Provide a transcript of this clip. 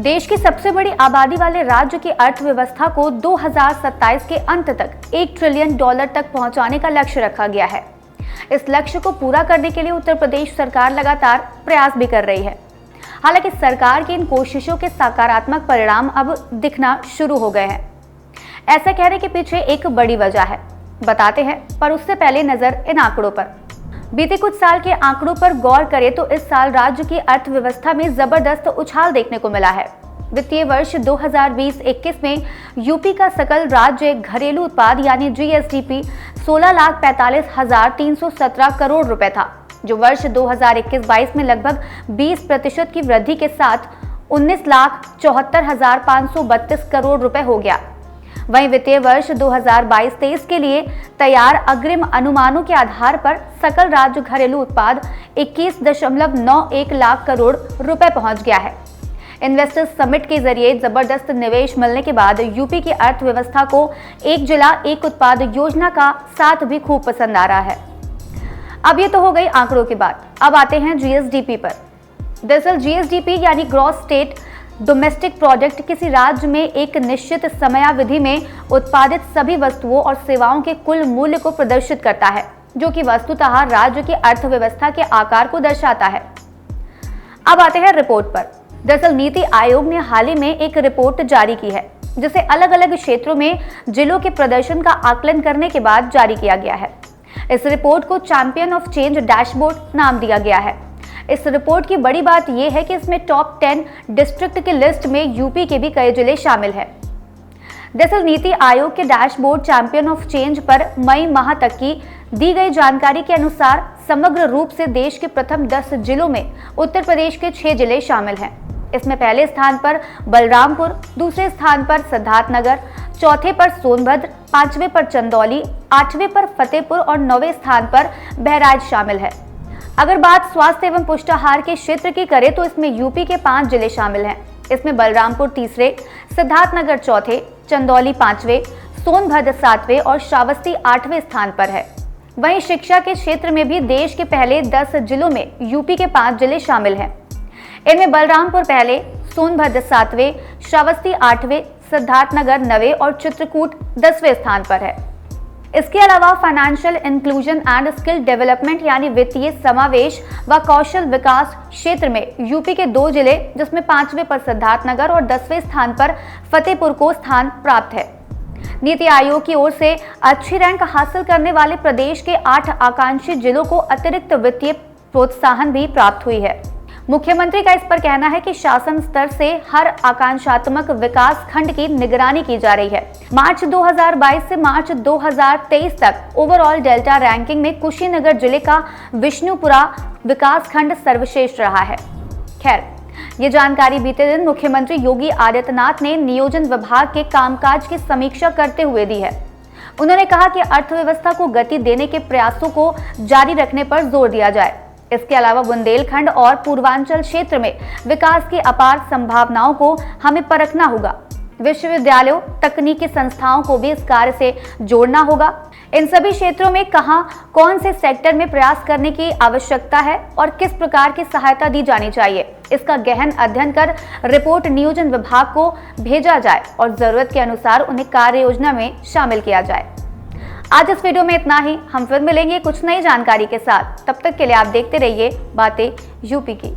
देश की सबसे बड़ी आबादी वाले राज्य की अर्थव्यवस्था को 2027 के अंत तक $1 ट्रिलियन तक पहुंचाने का लक्ष्य रखा गया है। इस लक्ष्य को पूरा करने के लिए उत्तर प्रदेश सरकार लगातार प्रयास भी कर रही है। हालांकि सरकार की इन कोशिशों के सकारात्मक परिणाम अब दिखना शुरू हो गए हैं। ऐसा कहने के पीछे एक बड़ी वजह है, बताते हैं, पर उससे पहले नजर इन आंकड़ों पर। बीते कुछ साल के आंकड़ों पर गौर करें तो इस साल राज्य की अर्थव्यवस्था में जबरदस्त उछाल देखने को मिला है। वित्तीय वर्ष 2020-21 में यूपी का सकल राज्य घरेलू उत्पाद यानी जीएसडीपी 16,45,317 करोड़ रुपए था, जो वर्ष 2021-22 में लगभग 20% की वृद्धि के साथ 19,74,532 करोड़ रुपए हो गया। वहीं वित्तीय वर्ष 2022-23 के लिए तैयार अग्रिम अनुमानों के आधार पर सकल राज्य घरेलू उत्पाद 21.91 लाख करोड़ रुपए पहुंच गया है। इन्वेस्टर्स समिट के जरिए जबरदस्त निवेश मिलने के बाद यूपी की अर्थव्यवस्था को एक जिला एक उत्पाद योजना का साथ भी खूब पसंद आ रहा है। अब ये तो हो गई आंकड़ों की बात। अब आते हैं जीएसडीपी पर। दरअसल जीएसडीपी यानी ग्रॉस स्टेट डोमेस्टिक प्रोडक्ट किसी राज्य में एक निश्चित समयावधि में उत्पादित सभी वस्तुओं और सेवाओं के कुल मूल्य को प्रदर्शित करता है, जो कि वस्तुतः राज्य की अर्थव्यवस्था के आकार को दर्शाता है। अब आते हैं रिपोर्ट पर। दरअसल नीति आयोग ने हाल ही में एक रिपोर्ट जारी की है, जिसे अलग अलग क्षेत्रों में जिलों के प्रदर्शन का आकलन करने के बाद जारी किया गया है। इस रिपोर्ट को चैंपियन ऑफ चेंज डैशबोर्ड नाम दिया गया है। इस रिपोर्ट की बड़ी बात यह है कि इसमें टॉप 10 डिस्ट्रिक्ट की लिस्ट में यूपी के भी कई जिले शामिल हैं। दरअसल नीति आयोग के डैशबोर्ड चैंपियन ऑफ चेंज पर मई माह तक की दी गई जानकारी के अनुसार समग्र रूप से देश के प्रथम 10 जिलों में उत्तर प्रदेश के 6 जिले शामिल हैं। इसमें पहले स्थान पर बलरामपुर, दूसरे स्थान पर सिद्धार्थनगर, चौथे पर सोनभद्र, 5वें पर चंदौली, 8वें पर फतेहपुर और 9वें स्थान पर बहराइच शामिल है। अगर बात स्वास्थ्य एवं पुष्टाहार के क्षेत्र की करें तो इसमें यूपी के 5 जिले शामिल हैं। इसमें बलरामपुर तीसरे, सिद्धार्थनगर चौथे, चंदौली 5वें, सोनभद्र 7वें और श्रावस्ती 8वें स्थान पर है। वहीं शिक्षा के क्षेत्र में भी देश के पहले 10 जिलों में यूपी के 5 जिले शामिल हैं। इनमें बलरामपुर पहले, सोनभद्र 7वें, श्रावस्ती 8वें, सिद्धार्थनगर 9वें और चित्रकूट 10वें स्थान पर है। इसके अलावा financial inclusion and skill development यानी वित्तीय समावेश व कौशल विकास क्षेत्र में यूपी के 2 जिले, जिसमें 5वें पर सिद्धार्थनगर और 10वें स्थान पर फतेहपुर को स्थान प्राप्त है। नीति आयोग की ओर से अच्छी रैंक हासिल करने वाले प्रदेश के 8 आकांक्षी जिलों को अतिरिक्त वित्तीय प्रोत्साहन भी प्राप्त हुई है। मुख्यमंत्री का इस पर कहना है कि शासन स्तर से हर आकांक्षात्मक विकास खंड की निगरानी की जा रही है। मार्च 2022 से मार्च 2023 तक ओवरऑल डेल्टा रैंकिंग में कुशीनगर जिले का विष्णुपुरा विकास खंड सर्वश्रेष्ठ रहा है। खैर, ये जानकारी बीते दिन मुख्यमंत्री योगी आदित्यनाथ ने नियोजन विभाग के कामकाज की समीक्षा करते हुए दी है। उन्होंने कहा कि अर्थव्यवस्था को गति देने के प्रयासों को जारी रखने पर जोर दिया जाए। इसके अलावा बुंदेलखंड और पूर्वांचल क्षेत्र में विकास की अपार संभावनाओं को हमें परखना होगा। विश्वविद्यालयों, तकनीकी संस्थाओं को भी इस कार्य से जोड़ना होगा। इन सभी क्षेत्रों में कहां, कौन से सेक्टर में प्रयास करने की आवश्यकता है और किस प्रकार की सहायता दी जानी चाहिए, इसका गहन अध्ययन कर रिपोर्ट नियोजन विभाग को भेजा जाए और जरूरत के अनुसार उन्हें कार्य योजना में शामिल किया जाए। आज इस वीडियो में इतना ही। हम फिर मिलेंगे कुछ नई जानकारी के साथ। तब तक के लिए आप देखते रहिए बातें यूपी की।